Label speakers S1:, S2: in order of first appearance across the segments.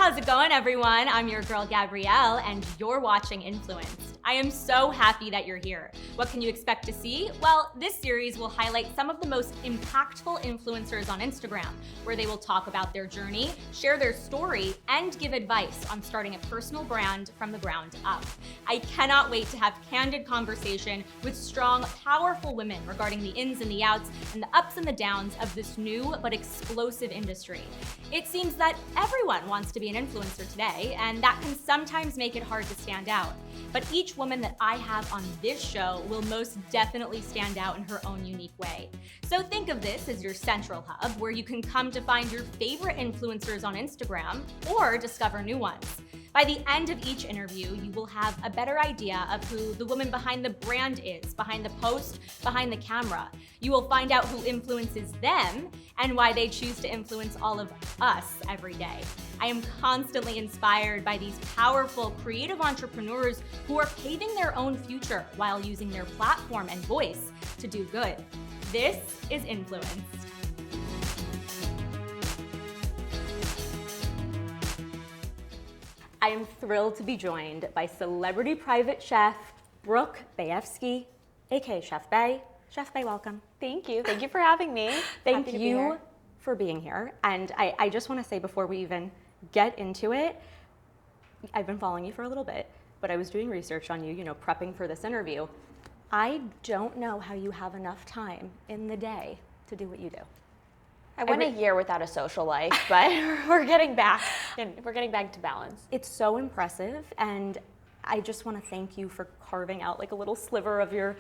S1: How's it going, everyone? I'm your girl, Gabrielle, and you're watching Influenced. I am so happy that you're here. What can you expect to see? Well, this series will highlight some of the most impactful influencers on Instagram, where they will talk about their journey, share their story, and give advice on starting a personal brand from the ground up. I cannot wait to have candid conversation with strong, powerful women regarding the ins and the outs and the ups and the downs of this new but explosive industry. It seems that everyone wants to be an influencer today, and that can sometimes make it hard to stand out. But each woman that I have on this show will most definitely stand out in her own unique way. So think of this as your central hub where you can come to find your favorite influencers on Instagram or discover new ones. By the end of each interview, you will have a better idea of who the woman behind the brand is, behind the post, behind the camera. You will find out who influences them and why they choose to influence all of us every day. I am constantly inspired by these powerful, creative entrepreneurs who are paving their own future while using their platform and voice to do good. This is Influenced. I am thrilled to be joined by celebrity private chef Brooke Baevsky, aka Chef Bae. Chef Bae, welcome.
S2: Thank you. Thank you for having me.
S1: Thank you for being here. And I just want to say before we even get into it, I've been following you for a little bit, but I was doing research on you, prepping for this interview. I don't know how you have enough time in the day to do what you do.
S2: I went a year without a social life, but we're getting back to balance.
S1: It's so impressive, and I just want to thank you for carving out like a little sliver of your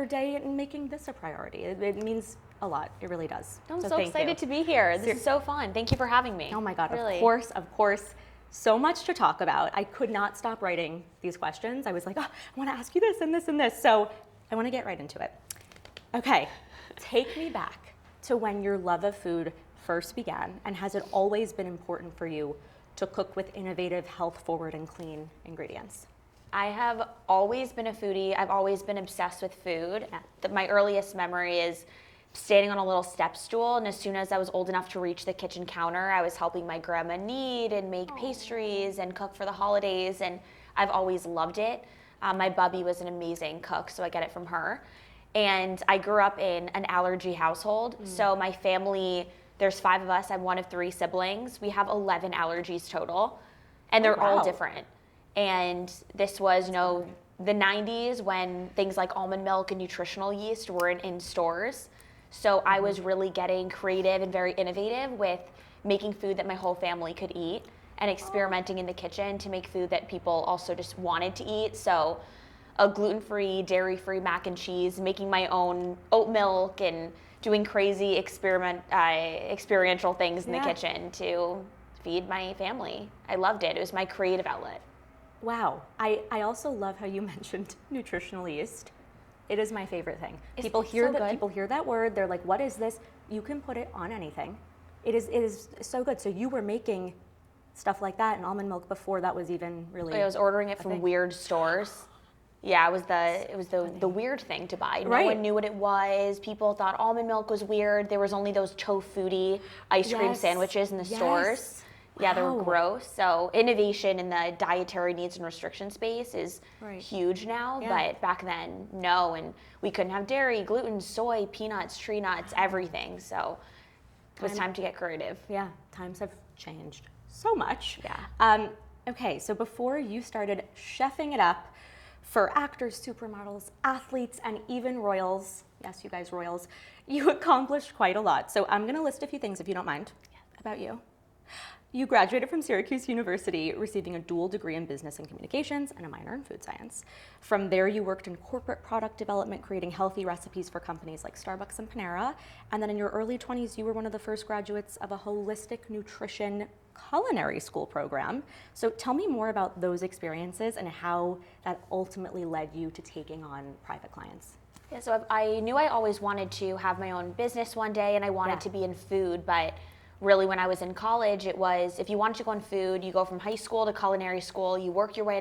S1: day and making this a priority. It means a lot. It really does.
S2: I'm so excited to be here. This is so fun. Thank you for having me.
S1: Oh my God,
S2: really.
S1: Of course. So much to talk about. I could not stop writing these questions. I was like, I want to ask you this and this and this. So I want to get right into it. Okay, take me back to when your love of food first began, and has it always been important for you to cook with innovative, health-forward, and clean ingredients?
S2: I have always been a foodie. I've always been obsessed with food. My earliest memory is standing on a little step stool, and as soon as I was old enough to reach the kitchen counter, I was helping my grandma knead and make pastries and cook for the holidays, and I've always loved it. My bubby was an amazing cook, so I get it from her. And I grew up in an allergy household. So my family, there's 5 of us. I'm one of 3 siblings. We have 11 allergies total, and they're all different. And this was, the 90s when things like almond milk and nutritional yeast weren't in stores. So I was really getting creative and very innovative with making food that my whole family could eat and experimenting in the kitchen to make food that people also just wanted to eat. So a gluten-free, dairy-free mac and cheese, making my own oat milk, and doing crazy experiential things in the kitchen to feed my family. I loved it. It was my creative outlet.
S1: Wow. I also love how you mentioned nutritional yeast. It is my favorite thing. People hear that word, they're like, what is this? You can put it on anything. It is so good. So you were making stuff like that and almond milk before that was even really
S2: I was ordering it from weird stores. Yeah, it was the weird thing to buy. No one knew what it was. People thought almond milk was weird. There was only those tofu ice cream sandwiches in the stores. Yeah, they were gross. So innovation in the dietary needs and restriction space is huge now, but back then, no. And we couldn't have dairy, gluten, soy, peanuts, tree nuts, everything. So it was time to get creative.
S1: Yeah, times have changed so much. Yeah. Okay, so before you started chefing it up for actors, supermodels, athletes, and even royals, yes, you guys royals, you accomplished quite a lot. So I'm gonna list a few things, if you don't mind, about you. You graduated from Syracuse University, receiving a dual degree in business and communications and a minor in food science. From there, you worked in corporate product development, creating healthy recipes for companies like Starbucks and Panera. And then in your early 20s, you were one of the first graduates of a holistic nutrition culinary school program. So tell me more about those experiences and how that ultimately led you to taking on private clients.
S2: Yeah, so I knew I always wanted to have my own business one day, and I wanted to be in food, but really when I was in college, it was, if you wanted to go in food, you go from high school to culinary school, you work your way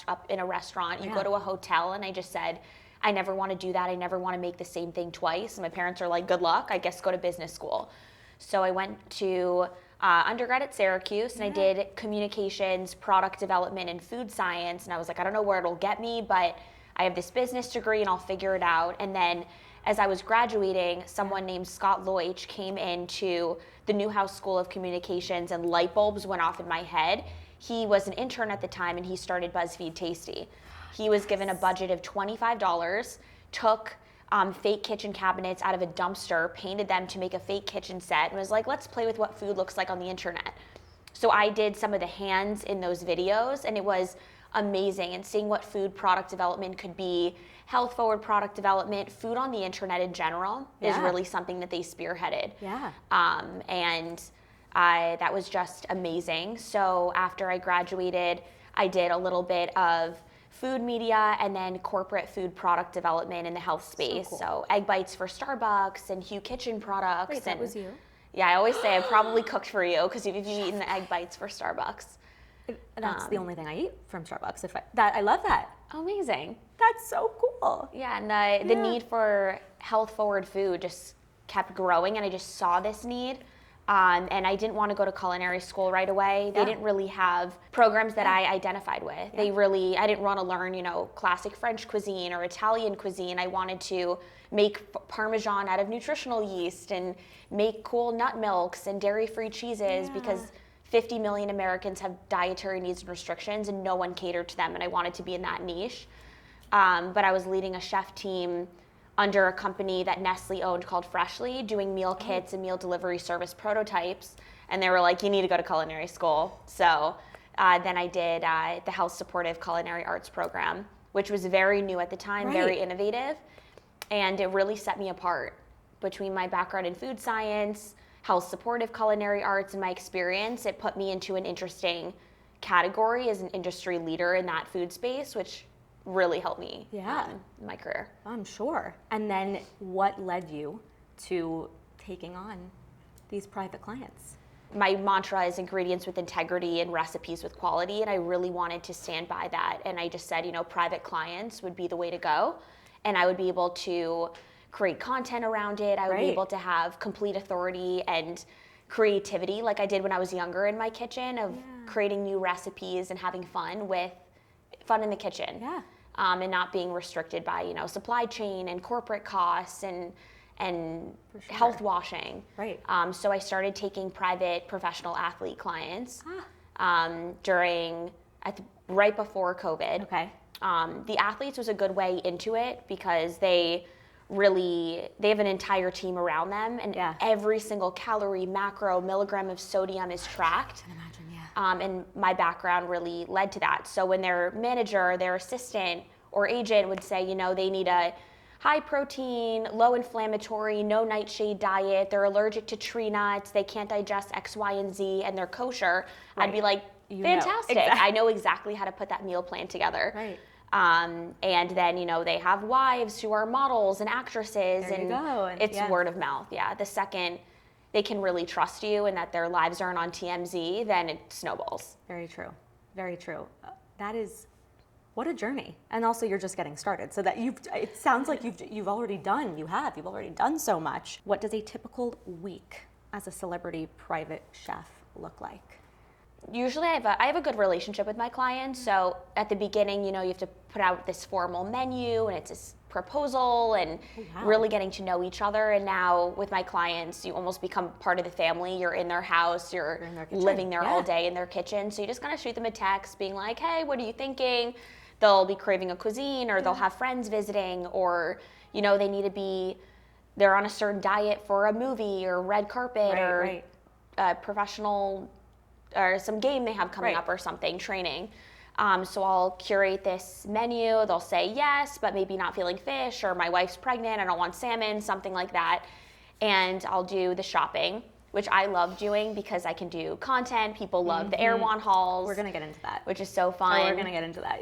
S2: up in a restaurant, you go to a hotel, and I just said, I never want to do that. I never want to make the same thing twice. And my parents are like, good luck, I guess go to business school. So I went to undergrad at Syracuse, and I did communications, product development, and food science. And I was like, I don't know where it'll get me, but I have this business degree and I'll figure it out. And then as I was graduating, someone named Scott Leutch came into the Newhouse School of Communications and light bulbs went off in my head. He was an intern at the time and he started BuzzFeed Tasty. He was given a budget of $25, took fake kitchen cabinets out of a dumpster, painted them to make a fake kitchen set, and was like, let's play with what food looks like on the internet. So I did some of the hands in those videos, and it was amazing. And seeing what food product development could be, health forward product development, food on the internet in general is really something that they spearheaded. And that was just amazing. So after I graduated, I did a little bit of food media and then corporate food product development in the health space.
S1: So cool.
S2: So egg bites for Starbucks and Hue Kitchen products.
S1: Wait, that was you?
S2: Yeah, I always say I probably cooked for you because you've eaten the egg bites for Starbucks.
S1: That's the only thing I eat from Starbucks. I love that.
S2: Amazing.
S1: That's so cool.
S2: Yeah, and the need for health forward food just kept growing, and I just saw this need. And I didn't want to go to culinary school right away. They didn't really have programs that I identified with. I didn't want to learn, classic French cuisine or Italian cuisine. I wanted to make Parmesan out of nutritional yeast and make cool nut milks and dairy-free cheeses because 50 million Americans have dietary needs and restrictions and no one catered to them, and I wanted to be in that niche. But I was leading a chef team under a company that Nestle owned called Freshly, doing meal kits and meal delivery service prototypes. And they were like, you need to go to culinary school. So then I did the Health Supportive Culinary Arts program, which was very new at the time, very innovative. And it really set me apart between my background in food science, health supportive culinary arts, and my experience. It put me into an interesting category as an industry leader in that food space, which really helped me in my career.
S1: I'm sure. And then what led you to taking on these private clients?
S2: My mantra is ingredients with integrity and recipes with quality, and I really wanted to stand by that. And I just said, private clients would be the way to go, and I would be able to create content around it. I would be able to have complete authority and creativity like I did when I was younger in my kitchen of creating new recipes and having fun in the kitchen. And not being restricted by, supply chain and corporate costs and health washing. So I started taking private professional athlete clients right before COVID. The athletes was a good way into it because they have an entire team around them, and every single calorie, macro, milligram of sodium is tracked.
S1: I can imagine,
S2: and my background really led to that. So when their manager, their assistant, or agent would say, they need a high protein, low inflammatory, no nightshade diet, they're allergic to tree nuts, they can't digest X, Y, and Z, and they're kosher, I'd be like, fantastic. I know exactly how to put that meal plan together. And then, they have wives who are models and actresses, it's word of mouth. The second they can really trust you and that their lives aren't on TMZ, then it snowballs.
S1: Very true. Very true. That is, what a journey. And also you're just getting started. So that it sounds like you've already done so much. What does a typical week as a celebrity private chef look like?
S2: Usually I have a good relationship with my clients. So at the beginning, you have to put out this formal menu and it's this proposal and really getting to know each other. And now with my clients, you almost become part of the family. You're in their house, you're living there all day in their kitchen. So you just kind of shoot them a text being like, hey, what are you thinking? They'll be craving a cuisine, or they'll have friends visiting, or, they're on a certain diet for a movie or red carpet or a professional or some game they have coming up or something, training. So I'll curate this menu. They'll say yes, but maybe not feeling fish, or my wife's pregnant, I don't want salmon, something like that. And I'll do the shopping, which I love doing because I can do content. People love the Airwan hauls.
S1: We're gonna get into that.
S2: Which is so fun.
S1: Oh, we're gonna get into that,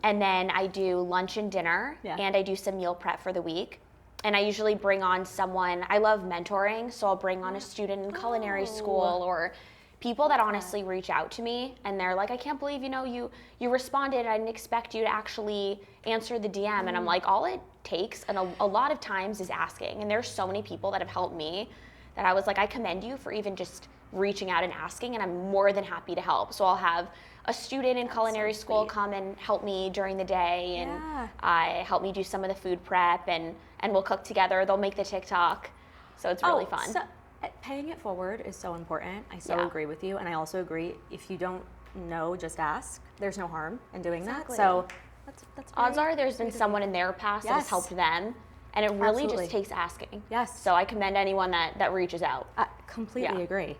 S2: and then I do lunch and dinner, and I do some meal prep for the week. And I usually bring on someone, I love mentoring, so I'll bring on a student in culinary school, or people that honestly reach out to me and they're like, I can't believe, you responded. I didn't expect you to actually answer the DM. And I'm like, all it takes, and a lot of times, is asking. And there's so many people that have helped me that I was like, I commend you for even just reaching out and asking, and I'm more than happy to help. So I'll have a student in culinary school come and help me during the day, and help me do some of the food prep, and we'll cook together. They'll make the TikTok, so it's really fun.
S3: So paying it forward is so important. I so agree with you, and I also agree, if you don't know, just ask. There's no harm in doing that. So that's
S2: odds are there's been someone in their past that has helped them, and it really just takes asking.
S3: Yes.
S2: So I commend anyone that reaches out.
S3: I completely agree.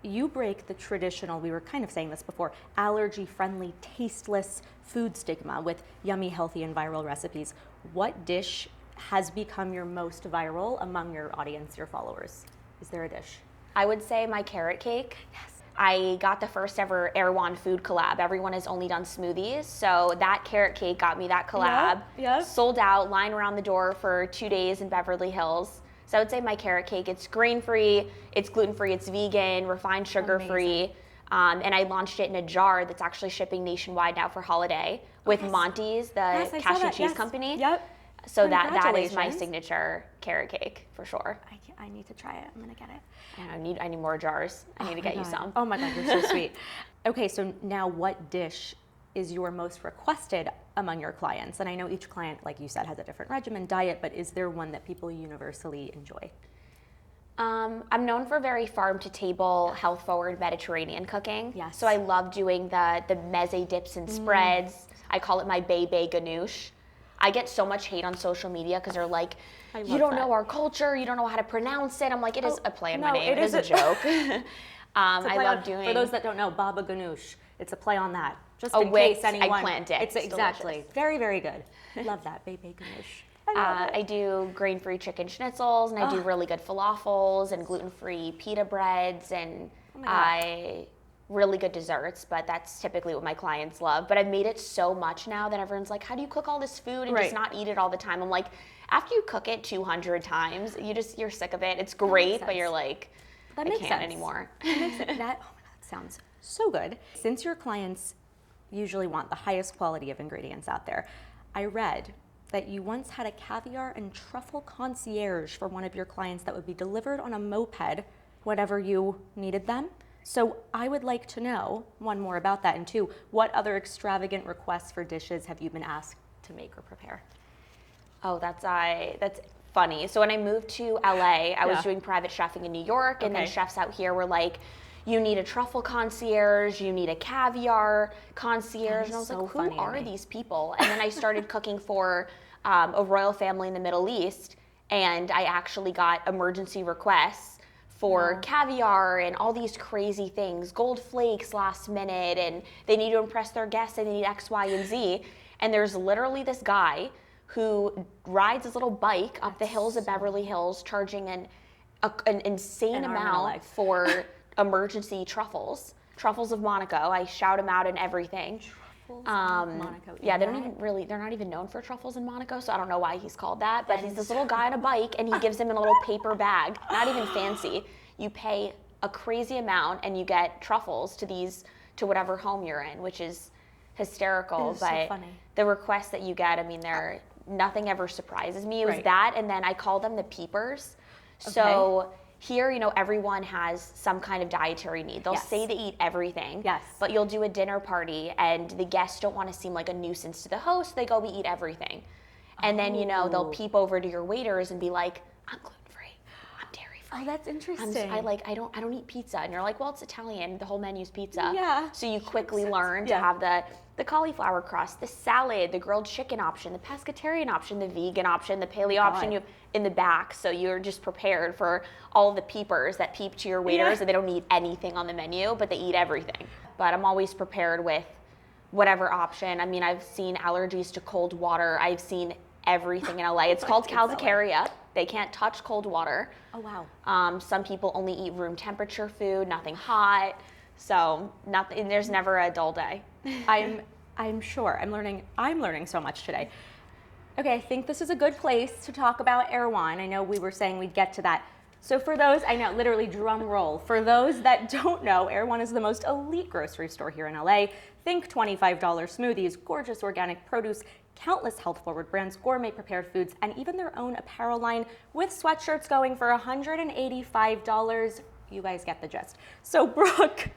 S3: You break the traditional, we were kind of saying this before, allergy-friendly, tasteless food stigma with yummy, healthy, and viral recipes. What dish has become your most viral among your audience, your followers? Is there a dish?
S2: I would say my carrot cake. Yes. I got the first ever Airwan food collab. Everyone has only done smoothies, so that carrot cake got me that collab. Sold out, line around the door for 2 days in Beverly Hills. So I would say my carrot cake. It's grain-free, it's gluten-free, it's vegan, refined sugar-free, and I launched it in a jar that's actually shipping nationwide now for holiday with Monty's, the cashew cheese company. So that is my signature carrot cake for sure.
S3: I need to try it. I'm gonna get it.
S2: I need more jars. I need to get you some.
S3: Oh my God, you're so sweet. Okay, so now what dish is your most requested among your clients? And I know each client, like you said, has a different regimen, diet, but is there one that people universally enjoy?
S2: I'm known for very farm-to-table, health-forward Mediterranean cooking.
S3: Yes.
S2: So I love doing the meze dips and spreads. I call it my Bae ganoush. I get so much hate on social media because they're like, you don't know our culture, you don't know how to pronounce it. I'm like, it is a play on my name, it is a joke. I love doing.
S3: For those that don't know, baba ganoush, it's a play on that. Just in case anyone.
S2: Eggplant dip.
S3: It's exactly.
S2: Delicious.
S3: Very, very good. Love that, Bae ganoush.
S2: I do grain-free chicken schnitzels, and I do really good falafels and gluten-free pita breads, and really good desserts, but that's typically what my clients love. But I've made it so much now that everyone's like, how do you cook all this food and just not eat it all the time? I'm like, after you cook it 200 times, you're sick of it. It's great, but you're like, I can't anymore.
S3: Oh my God, that sounds so good. Since your clients usually want the highest quality of ingredients out there, I read that you once had a caviar and truffle concierge for one of your clients that would be delivered on a moped whenever you needed them. So I would like to know, one, more about that, and two, what other extravagant requests for dishes have you been asked to make or prepare?
S2: Oh, that's funny. So when I moved to LA, I was doing private chefing in New York, and then chefs out here were like, you need a truffle concierge, you need a caviar concierge. And I was like, who are these people? And then I started cooking for a royal family in the Middle East, and I actually got emergency requests for caviar and all these crazy things, gold flakes last minute, and they need to impress their guests and they need X, Y, and Z. And there's literally this guy who rides his little bike up the hills of Beverly Hills, charging an insane amount for emergency truffles of Monaco. I shout him out and everything.
S3: Monaco.
S2: Yeah, they're not even known for truffles in Monaco, so I don't know why he's called that, but he's this little guy on a bike, and he gives him in a little paper bag, not even fancy. You pay a crazy amount and you get truffles to whatever home you're in, which is hysterical.
S3: It is so funny.
S2: The requests that you get, I mean, nothing ever surprises me. It was that, and then I call them the peepers. So here, everyone has some kind of dietary need. They'll say they eat everything, but you'll do a dinner party and the guests don't want to seem like a nuisance to the host. They go, we eat everything. And then, they'll peep over to your waiters and be like, I'm gluten-free, I'm dairy-free.
S3: Oh, that's interesting.
S2: I don't eat pizza. And you're like, well, it's Italian. The whole menu's pizza.
S3: Yeah.
S2: So you quickly learn to have the cauliflower crust, the salad, the grilled chicken option, the pescatarian option, the vegan option, the paleo option you have in the back. So you're just prepared for all the peepers that peep to your waiters and they don't need anything on the menu, but they eat everything. But I'm always prepared with whatever option. I mean, I've seen allergies to cold water. I've seen everything in LA. It's called calzicaria. They can't touch cold water.
S3: Oh, wow.
S2: Some people only eat room temperature food, nothing hot. So there's never a dull day.
S3: I'm sure. I'm learning so much today. Okay, I think this is a good place to talk about Airwan. I know we were saying we'd get to that. So for those, I know, literally drum roll. For those that don't know, Airwan is the most elite grocery store here in LA. Think $25 smoothies, gorgeous organic produce, countless health-forward brands, gourmet prepared foods, and even their own apparel line with sweatshirts going for $185 you guys get the gist. So Brooke,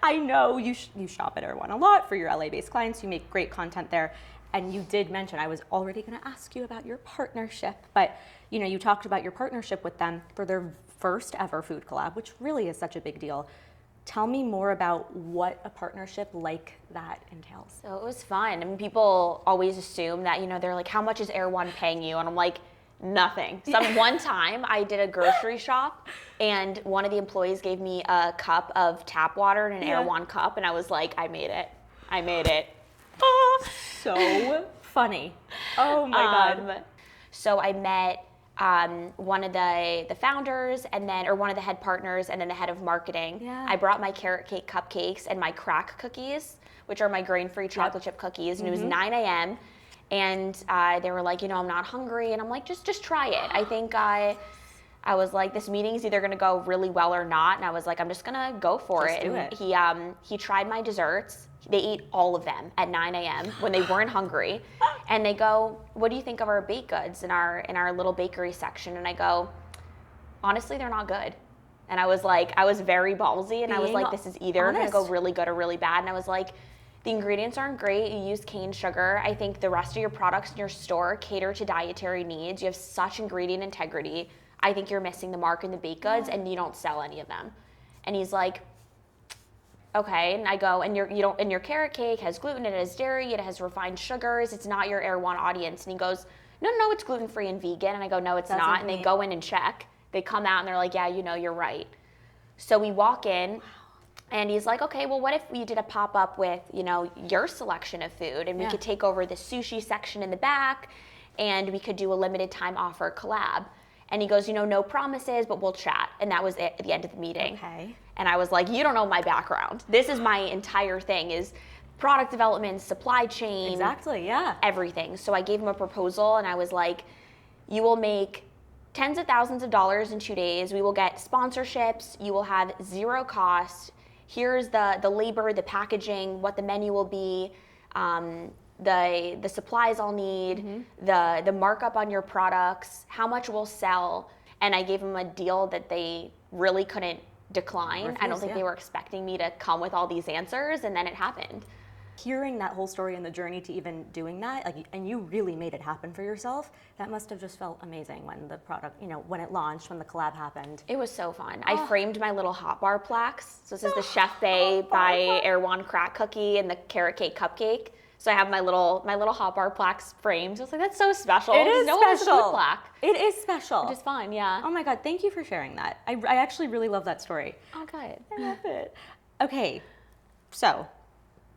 S3: I know you shop at Airwan a lot for your LA-based clients. You make great content there. And you did mention, I was already going to ask you about your partnership, but you talked about your partnership with them for their first ever food collab, which really is such a big deal. Tell me more about what a partnership like that entails.
S2: So it was fun. I mean, people always assume that, they're like, how much is Airwan paying you? And I'm like, nothing. One time I did a grocery shop and one of the employees gave me a cup of tap water in an Airwan cup. And I was like, I made it.
S3: So funny. Oh my God.
S2: So I met one of the founders or one of the head partners and then the head of marketing.
S3: Yeah.
S2: I brought my carrot cake cupcakes and my crack cookies, which are my grain-free chocolate chip cookies. And it was 9 a.m. And they were like, I'm not hungry. And I'm like, just try it. I think I was like, this meeting's either gonna go really well or not. And I was like, I'm just gonna go for it.
S3: Do
S2: And
S3: it.
S2: he tried my desserts. They ate all of them at 9 a.m. when they weren't hungry. And they go, what do you think of our baked goods in our little bakery section? And I go, honestly, they're not good. And I was very ballsy. And I was like, this is either going to go really good or really bad. And I was like, the ingredients aren't great. You use cane sugar. I think the rest of your products in your store cater to dietary needs. You have such ingredient integrity. I think you're missing the mark in the baked goods and you don't sell any of them. And he's like, okay. And I go, and your carrot cake has gluten, it has dairy, it has refined sugars. It's not your Airwan audience. And he goes, no, it's gluten-free and vegan. And I go, no, it's not. And they go in and check. They come out and they're like, yeah, you're right. So we walk in and he's like, okay, well, what if we did a pop-up with, your selection of food and we could take over the sushi section in the back and we could do a limited time offer collab. And he goes, no promises, but we'll chat. And that was it at the end of the meeting.
S3: Okay.
S2: And I was like, you don't know my background. This is my entire thing is product development, supply chain.
S3: Exactly, yeah.
S2: Everything. So I gave him a proposal and I was like, you will make tens of thousands of dollars in 2 days. We will get sponsorships. You will have zero cost. Here's the labor, the packaging, what the menu will be, the supplies I'll need, the markup on your products, how much we'll sell. And I gave him a deal that they really couldn't decline. I don't think they were expecting me to come with all these answers, and then it happened.
S3: Hearing that whole story and the journey to even doing that, and you really made it happen for yourself, that must have just felt amazing when the product, when it launched, when the collab happened.
S2: It was so fun. I framed my little hot bar plaques. So this is the Chef Bae by Airwan crack cookie and the carrot cake cupcake. So I have my little hot bar plaques framed. I was like, that's so special.
S3: It is special.
S2: Food plaque.
S3: It is special.
S2: Which is fun, yeah.
S3: Oh my God, thank you for sharing that. I actually really love that story.
S2: Oh, good.
S3: I love it. Okay, so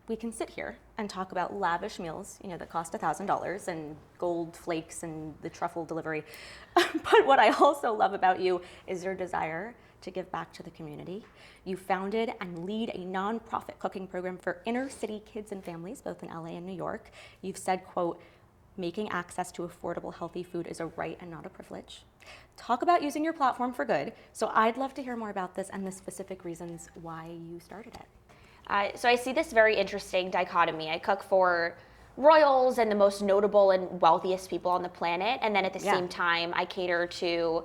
S3: we can sit here and talk about lavish meals, that cost $1,000 and gold flakes and the truffle delivery. But what I also love about you is your desire to give back to the community. You founded and lead a nonprofit cooking program for inner city kids and families, both in LA and New York. You've said, quote, making access to affordable, healthy food is a right and not a privilege. Talk about using your platform for good. So I'd love to hear more about this and the specific reasons why you started it.
S2: So I see this very interesting dichotomy. I cook for royals and the most notable and wealthiest people on the planet. And then at the same time, I cater to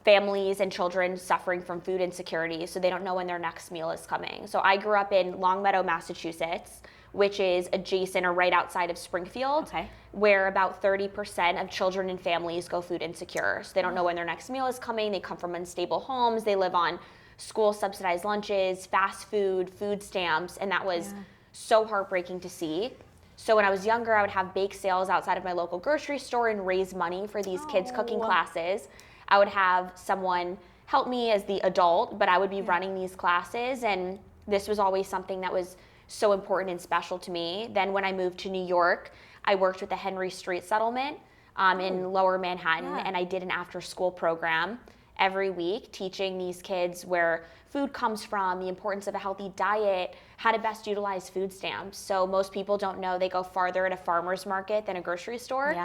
S2: families and children suffering from food insecurity, so they don't know when their next meal is coming. So I grew up in Longmeadow, Massachusetts, which is adjacent or right outside of Springfield, where about 30% of children and families go food insecure. So they don't know when their next meal is coming. They come from unstable homes. They live on school subsidized lunches, fast food, food stamps, and that was so heartbreaking to see. So when I was younger, I would have bake sales outside of my local grocery store and raise money for these kids' cooking classes. I would have someone help me as the adult, but I would be running these classes, and this was always something that was so important and special to me. Then when I moved to New York, I worked with the Henry Street Settlement in Lower Manhattan, and I did an after-school program every week teaching these kids where food comes from, the importance of a healthy diet, how to best utilize food stamps. So most people don't know they go farther at a farmer's market than a grocery store.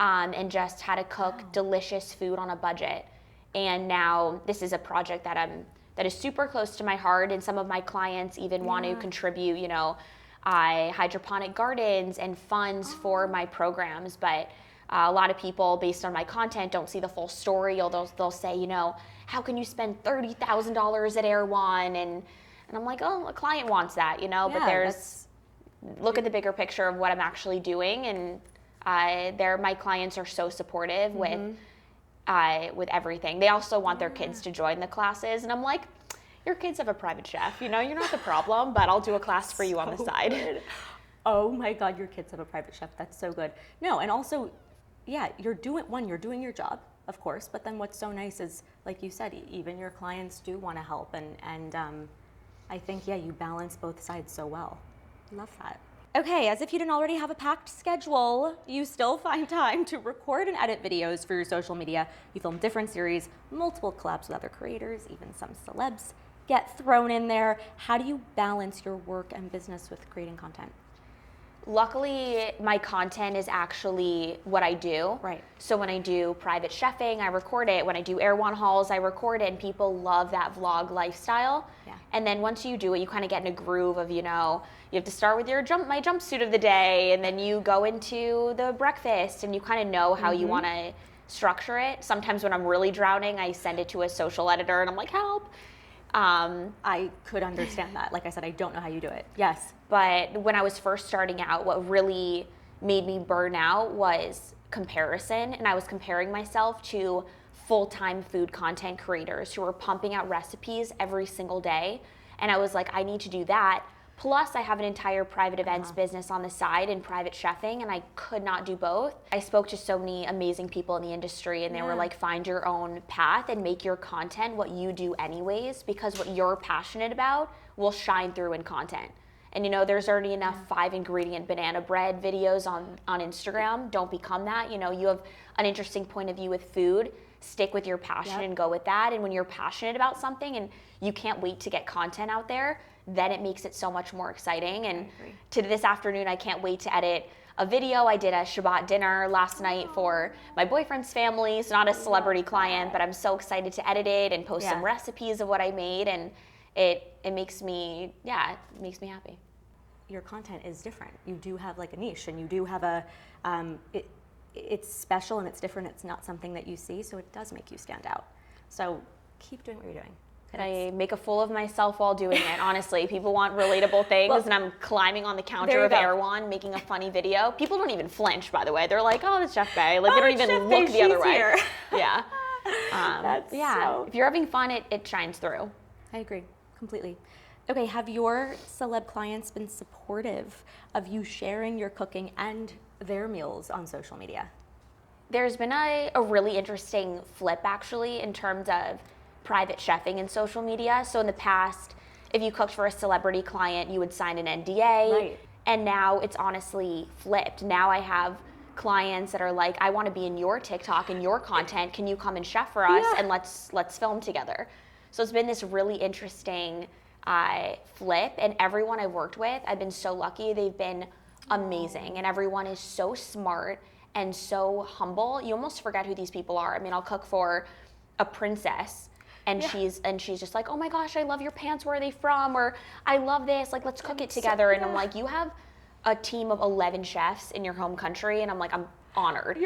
S2: And just how to cook delicious food on a budget. And now this is a project that is super close to my heart, and some of my clients even want to contribute, hydroponic gardens and funds for my programs. But A lot of people, based on my content, don't see the full story. They'll say, you know, how can you spend $30,000 at Airwan? And I'm like, oh, a client wants that, you know. But look at the bigger picture of what I'm actually doing, and my clients are so supportive with everything. They also want their kids to join the classes, and I'm like, your kids have a private chef, you know, you're not the problem, but I'll do a class for you on the side.
S3: Good. Oh my God, your kids have a private chef. That's so good. No, and also, yeah, you're doing your job, of course, but then what's so nice is, like you said, even your clients do want to help, and I think, yeah, you balance both sides so well. Love that. Okay, as if you didn't already have a packed schedule, you still find time to record and edit videos for your social media. You film different series, multiple collabs with other creators, even some celebs get thrown in there. How do you balance your work and business with creating content?
S2: Luckily, my content is actually what I do.
S3: Right.
S2: So when I do private chefing, I record it. When I do Airwan hauls, I record it, and people love that vlog lifestyle.
S3: Yeah.
S2: And then once you do it, you kind of get in a groove of, you know, you have to start with my jumpsuit of the day, and then you go into the breakfast, and you kind of know how you want to structure it. Sometimes when I'm really drowning, I send it to a social editor, and I'm like, help.
S3: I could understand that. Like I said, I don't know how you do it. Yes.
S2: But when I was first starting out, what really made me burn out was comparison. And I was comparing myself to full-time food content creators who were pumping out recipes every single day. And I was like, I need to do that. Plus, I have an entire private events business on the side in private chefing, and I could not do both. I spoke to so many amazing people in the industry, and they were like, find your own path and make your content what you do anyways, because what you're passionate about will shine through in content. And you know, there's already enough 5-ingredient banana bread videos on Instagram. Don't become that. You know, you have an interesting point of view with food. Stick with your passion and go with that. And when you're passionate about something and you can't wait to get content out there, then it makes it so much more exciting. And to this afternoon, I can't wait to edit a video. I did a Shabbat dinner last night for my boyfriend's family. It's not a celebrity client, but I'm so excited to edit it and post some recipes of what I made. And it makes me, it makes me happy.
S3: Your content is different. You do have like a niche, and you do have a, it's special and it's different. It's not something that you see, so it does make you stand out. So keep doing what you're doing.
S2: I make a fool of myself while doing it, honestly. People want relatable things, and I'm climbing on the counter of Airwan, making a funny video. People don't even flinch, by the way. They're like, oh, it's Chef Bae. Like, they don't even look the other way. Yeah. If you're having fun, it shines through.
S3: I agree, completely. Okay, have your celeb clients been supportive of you sharing your cooking and their meals on social media?
S2: There's been a really interesting flip, actually, in terms of private chefing and social media. So in the past, if you cooked for a celebrity client, you would sign an NDA.
S3: Right.
S2: And now it's honestly flipped. Now I have clients that are like, I want to be in your TikTok and your content. Can you come and chef for us? And let's film together. So it's been this really interesting flip. And everyone I've worked with, I've been so lucky. They've been amazing. And everyone is so smart and so humble. You almost forget who these people are. I mean, I'll cook for a princess, and she's just like, oh my gosh, I love your pants, where are they from? Or I love this, like, let's cook it together. And I'm like, you have a team of 11 chefs in your home country, and I'm like, I'm honored.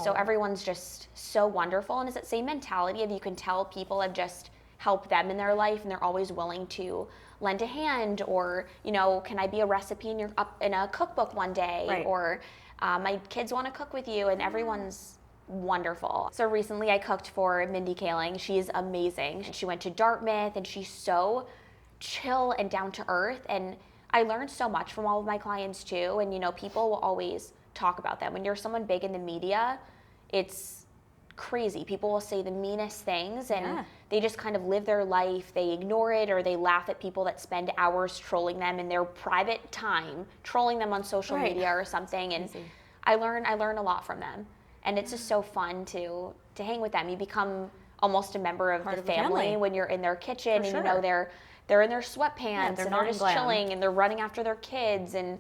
S2: So everyone's just so wonderful, and it's that same mentality of, you can tell people have just helped them in their life, and they're always willing to lend a hand, or, you know, can I be a recipe in a cookbook one day? Or my kids want to cook with you, and everyone's wonderful. So recently I cooked for Mindy Kaling. She's amazing. She went to Dartmouth, and she's so chill and down to earth, and I learned so much from all of my clients too. And you know, people will always talk about them. When you're someone big in the media, it's crazy. People will say the meanest things, and they just kind of live their life. They ignore it, or they laugh at people that spend hours trolling them in their private time, trolling them on social media or something. And I learn a lot from them. And it's just so fun to hang with them. You become almost a member of the family when you're in their kitchen, and you know they're in their sweatpants, and they're just chilling, and they're running after their kids, and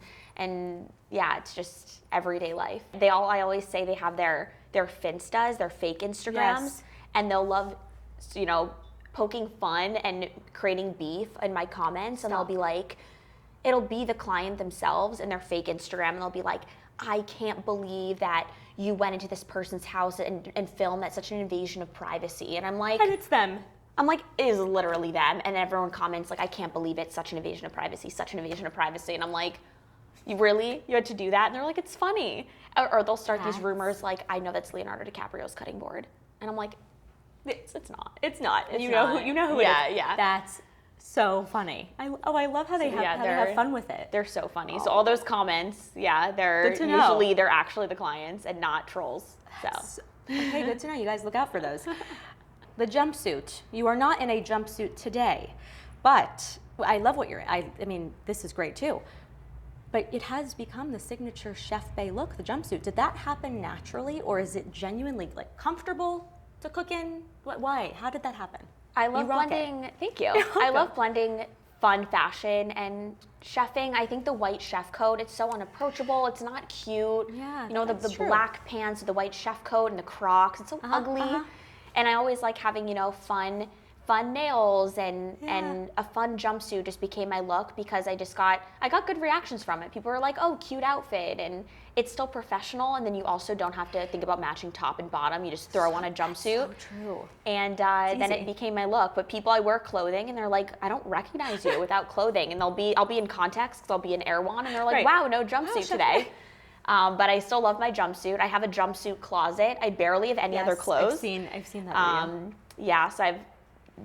S2: it's just everyday life. I always say they have their Finstas, their fake Instagrams, and they'll love, you know, poking fun and creating beef in my comments, and they'll be like, it'll be the client themselves and their fake Instagram, and they'll be like, I can't believe that you went into this person's house and filmed. That's such an invasion of privacy. And I'm like,
S1: And it's them.
S2: I'm like, it is literally them. And everyone comments like, I can't believe it's such an invasion of privacy, such an invasion of privacy. And I'm like, you really? You had to do that? And they're like, it's funny. Or they'll start these rumors like, I know that's Leonardo DiCaprio's cutting board. And I'm like, it's not. It's not.
S1: It's
S2: you
S1: not.
S2: know who
S1: Yeah,
S2: it is.
S1: yeah.
S3: That's so funny. I love how they have fun with it.
S2: They're so funny. So all those comments, they're
S3: Good to know.
S2: usually they're actually the clients and not trolls. So
S3: Okay, good to know. You guys look out for those. The jumpsuit. You are not in a jumpsuit today, but I love what I mean, this is great too. But it has become the signature Chef Bae look, the jumpsuit. Did that happen naturally, or is it genuinely like comfortable to cook in? Why? How did that happen?
S2: I love
S3: You rock
S2: blending. Thank you. I love blending fun fashion and chefing. I think the white chef coat, it's so unapproachable. It's not cute.
S3: Yeah,
S2: you know, the
S3: that's true.
S2: black pants, the white chef coat, and the Crocs. It's so ugly. And I always like having, fun nails and a fun jumpsuit just became my look because I got good reactions from it. People were like, oh, cute outfit. And it's still professional. And then you also don't have to think about matching top and bottom. You just throw on a jumpsuit.
S3: So true.
S2: And then it became my look. But I wear clothing and they're like, I don't recognize you without clothing. And I'll be in context because I'll be in Airwan. And they're like, wow, no jumpsuit today. But I still love my jumpsuit. I have a jumpsuit closet. I barely have any other clothes.
S3: I've seen that video.
S2: Yeah, so I have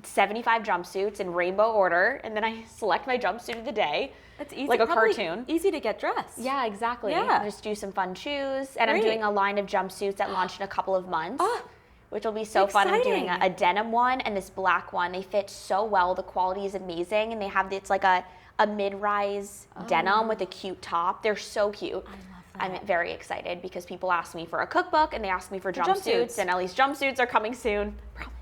S2: 75 jumpsuits in rainbow order, and then I select my jumpsuit of the day.
S3: It's easy,
S2: like a
S3: probably
S2: cartoon.
S3: Easy to get dressed.
S2: Yeah, exactly.
S3: Yeah.
S2: Just do some fun shoes, and I'm
S3: Great.
S2: doing a line of jumpsuits that launched in a couple of months, which will be so fun. I'm doing
S3: exciting.
S2: a denim one and this black one. They fit so well. The quality is amazing, and they have it's like a mid-rise denim with a cute top. They're so cute. I'm very excited because people ask me for a cookbook and they ask me for jumpsuits, and Ellie's jumpsuits are coming soon. Promise.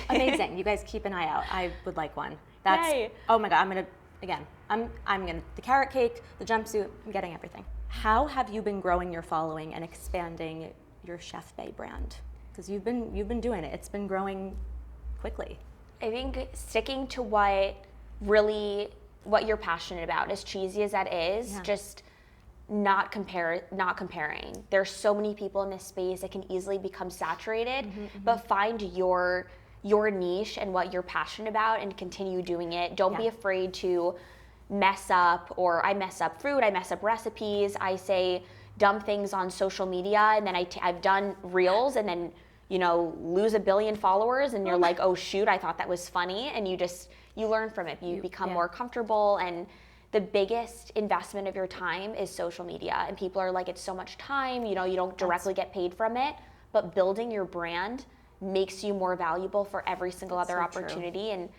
S3: Amazing. You guys keep an eye out. I would like one. That's
S2: Yay.
S3: Oh my God, I'm gonna the carrot cake, the jumpsuit, I'm getting everything. How have you been growing your following and expanding your Chef Bae brand? Because you've been doing it. It's been growing quickly.
S2: I think sticking to what you're passionate about, as cheesy as that is, just not comparing. There's so many people in this space that can easily become saturated, but find your niche and what you're passionate about and continue doing it. Don't be afraid to mess up, or I mess up food, I mess up recipes, I say dumb things on social media, and then I've done reels and then lose 1 billion followers, and you're like, oh shoot, I thought that was funny, and you learn from it. You become more comfortable, and the biggest investment of your time is social media. And people are like, it's so much time, you don't directly get paid from it, but building your brand makes you more valuable for every single other opportunity. And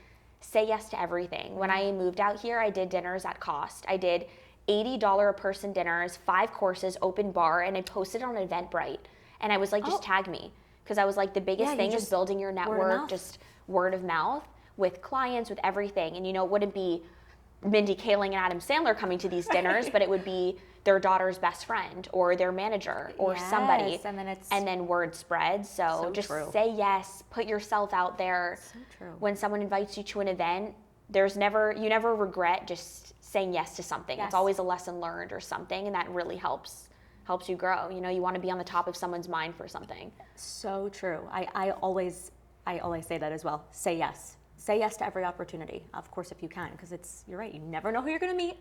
S2: say yes to everything. When I moved out here, I did dinners at cost. I did $80 a person dinners, 5 courses, open bar, and I posted on Eventbrite. And I was like, just tag me. Because I was like, the biggest thing is building your network, just word of mouth with clients, with everything. And it wouldn't be Mindy Kaling and Adam Sandler coming to these dinners, but it would be their daughter's best friend or their manager or somebody. And then word spreads. So just say yes, put yourself out there.
S3: So true.
S2: When someone invites you to an event, you never regret just saying yes to something. It's always a lesson learned or something, and that really helps you grow. You want to be on the top of someone's mind for something.
S3: So true. I always say that as well. Say yes. Say yes to every opportunity, of course, if you can, because you're right, you never know who you're going to meet.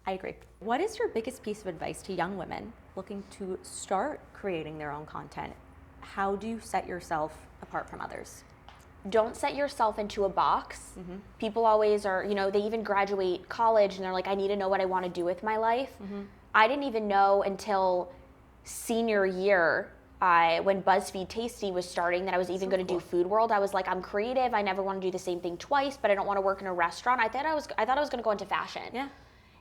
S3: I agree. What is your biggest piece of advice to young women looking to start creating their own content? How do you set yourself apart from others?
S2: Don't set yourself into a box. People always are, they even graduate college and they're like, I need to know what I want to do with my life. I didn't even know until senior year when BuzzFeed Tasty was starting that I was even going to do Food World. I was like, I'm creative. I never want to do the same thing twice, but I don't want to work in a restaurant. I thought I was going to go into fashion. Yeah.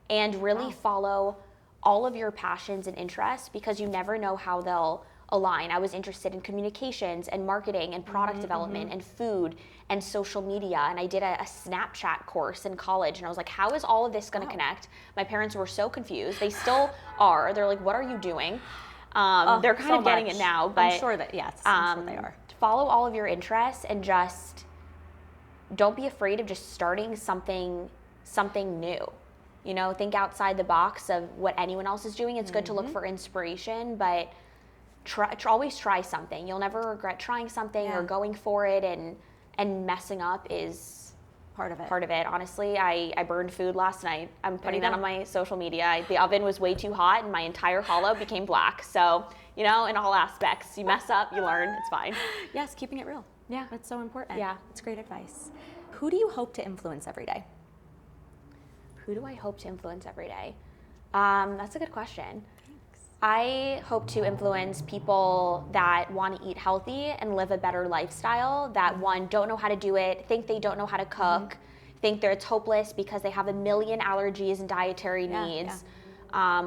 S2: And really follow all of your passions and interests, because you never know how they'll align. I was interested in communications and marketing and product development and food and social media. And I did a Snapchat course in college. And I was like, how is all of this going to connect? My parents were so confused. They still are. They're like, what are you doing? They're kind of getting it now, but
S3: I'm sure that, I'm sure they are.
S2: Follow all of your interests and just don't be afraid of just starting something new. You know, think outside the box of what anyone else is doing. It's good to look for inspiration, but always try something. You'll never regret trying something or going for it, and messing up is
S3: part of it.
S2: Part of it. Honestly, I burned food last night. I'm putting that on my social media. The oven was way too hot and my entire hollow became black. So, you know, in all aspects, you mess up, you learn, it's fine.
S3: Yes, keeping it real.
S2: Yeah.
S3: That's so important.
S2: Yeah.
S3: It's great advice. Who do you hope to influence every day?
S2: Who do I hope to influence every day? That's a good question. I hope to influence people that want to eat healthy and live a better lifestyle, that one, don't know how to do it, think they don't know how to cook, think it's hopeless because they have a million allergies and dietary needs,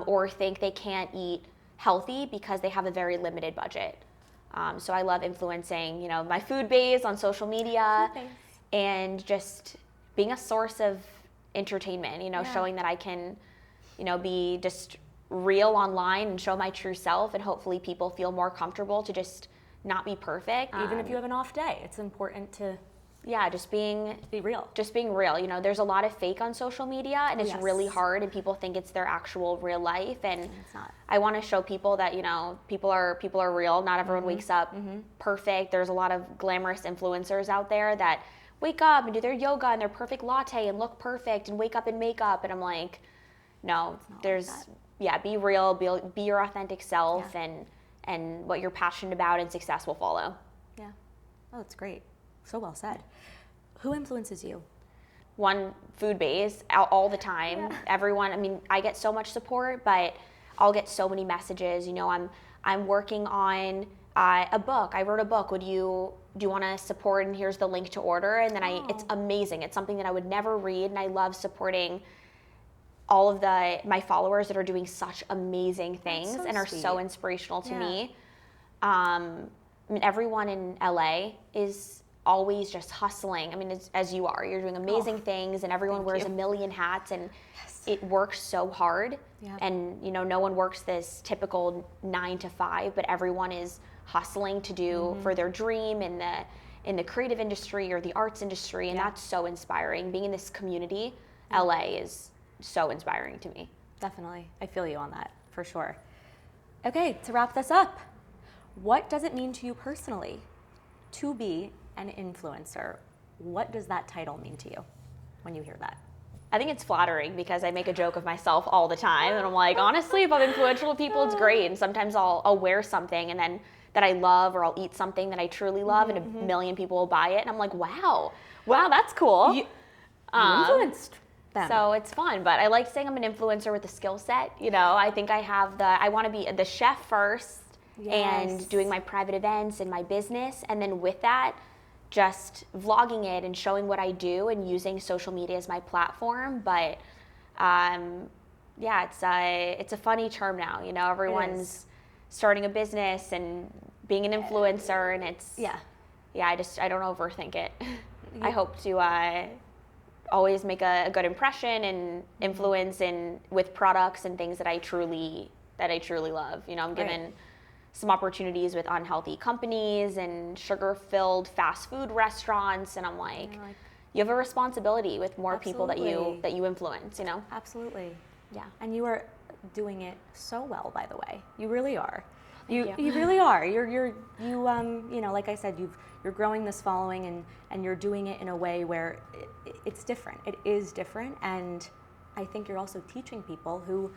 S2: or think they can't eat healthy because they have a very limited budget. So I love influencing, you know, my food baes on social media and just being a source of entertainment, you know, showing that I can, you know, be just real online and show my true self, and hopefully people feel more comfortable to just not be perfect.
S3: Even if you have an off day, it's important to
S2: just be
S3: real.
S2: Just being real. You know, there's a lot of fake on social media, and it's really hard, and people think it's their actual real life, and
S3: it's not.
S2: I want to show people that, you know, people are real. Not everyone wakes up perfect. There's a lot of glamorous influencers out there that wake up and do their yoga and their perfect latte and look perfect and wake up in makeup, and I'm like, no, there's be real, be your authentic self, and what you're passionate about, and success will follow.
S3: Yeah. Oh, that's great. So well said. Who influences you?
S2: One, food base all the time. Everyone, I mean, I get so much support, but I'll get so many messages. You know, I'm working on a book. I wrote a book. Do you want to support? And here's the link to order. And then it's amazing. It's something that I would never read, and I love supporting all of my followers that are doing such amazing things and are so inspirational to me. I mean, everyone in LA is always just hustling. I mean, as you are, you're doing amazing things, and everyone wears a million hats, and it works so hard. And, you know, no one works this typical 9 to 5, but everyone is hustling to do for their dream in the creative industry or the arts industry, and that's so inspiring. Being in this community, LA is so inspiring to me.
S3: Definitely. I feel you on that, for sure. Okay, to wrap this up, what does it mean to you personally to be an influencer? What does that title mean to you when you hear that?
S2: I think it's flattering because I make a joke of myself all the time, and I'm like, honestly, if I'm influential to people, it's great. And sometimes I'll wear something and then that I love, or I'll eat something that I truly love, and a million people will buy it, and I'm like, wow, that's cool.
S3: You influenced them.
S2: So it's fun, but I like saying I'm an influencer with a skill set. You know, I think I want to be the chef first, and doing my private events and my business, and then with that, just vlogging it and showing what I do and using social media as my platform. But it's a funny term now. You know, everyone's starting a business and being an influencer, and it's I don't overthink it. I hope to always make a good impression and influence with products and things that I truly love. You know, I'm given some opportunities with unhealthy companies and sugar-filled fast food restaurants, and I'm like, you have a responsibility with more people that you influence, you know?
S3: Absolutely.
S2: Yeah.
S3: And you are doing it so well, by the way. You really are. You really are. You know, like I said, you're growing this following, and you're doing it in a way where it's different. It is different, and I think you're also teaching people who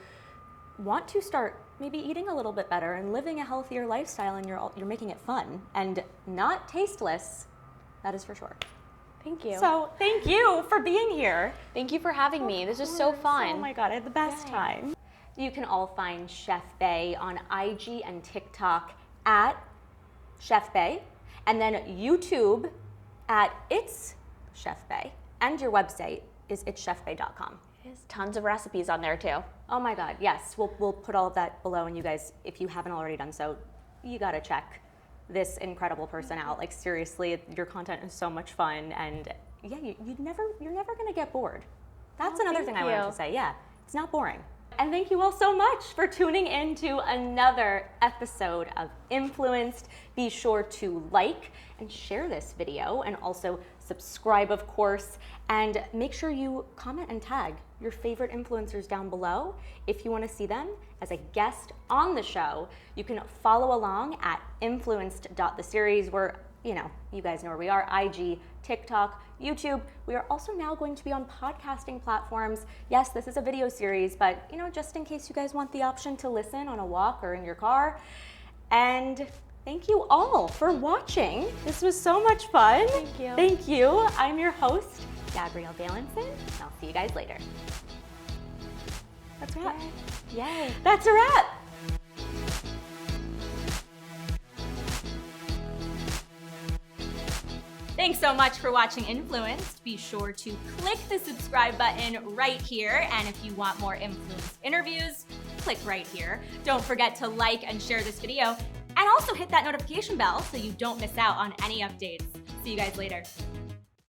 S3: want to start maybe eating a little bit better and living a healthier lifestyle, and you're making it fun and not tasteless. That is for sure.
S2: Thank you.
S3: So thank you for being here.
S2: Thank you for having me. This was so fun.
S3: Oh my God, I had the best time. You can all find Chef Bae on IG and TikTok at Chef Bae, and then YouTube at It's Chef Bae, and your website is itschefbae.com.
S2: There's tons of recipes on there too.
S3: Oh my God, yes. We'll put all of that below, and you guys, if you haven't already done so, you gotta check this incredible person out. Like, seriously, your content is so much fun, and yeah, you're never gonna get bored. That's another thing I wanted to say. Yeah, it's not boring. And thank you all so much for tuning in to another episode of Influenced. Be sure to like and share this video, and also subscribe, of course, and make sure you comment and tag your favorite influencers down below. If you want to see them as a guest on the show, you can follow along at influenced.theseries, where, you know, you guys know where we are, IG, TikTok, YouTube. We are also now going to be on podcasting platforms. Yes, this is a video series, but, you know, just in case you guys want the option to listen on a walk or in your car. And thank you all for watching. This was so much fun.
S2: Thank you.
S3: Thank you. I'm your host, Gabrielle Valenson, and I'll see you guys later. That's a wrap.
S2: Yay.
S3: That's a wrap.
S1: Thanks so much for watching Influenced. Be sure to click the subscribe button right here. And if you want more Influenced interviews, click right here. Don't forget to like and share this video. And also hit that notification bell so you don't miss out on any updates. See you guys later.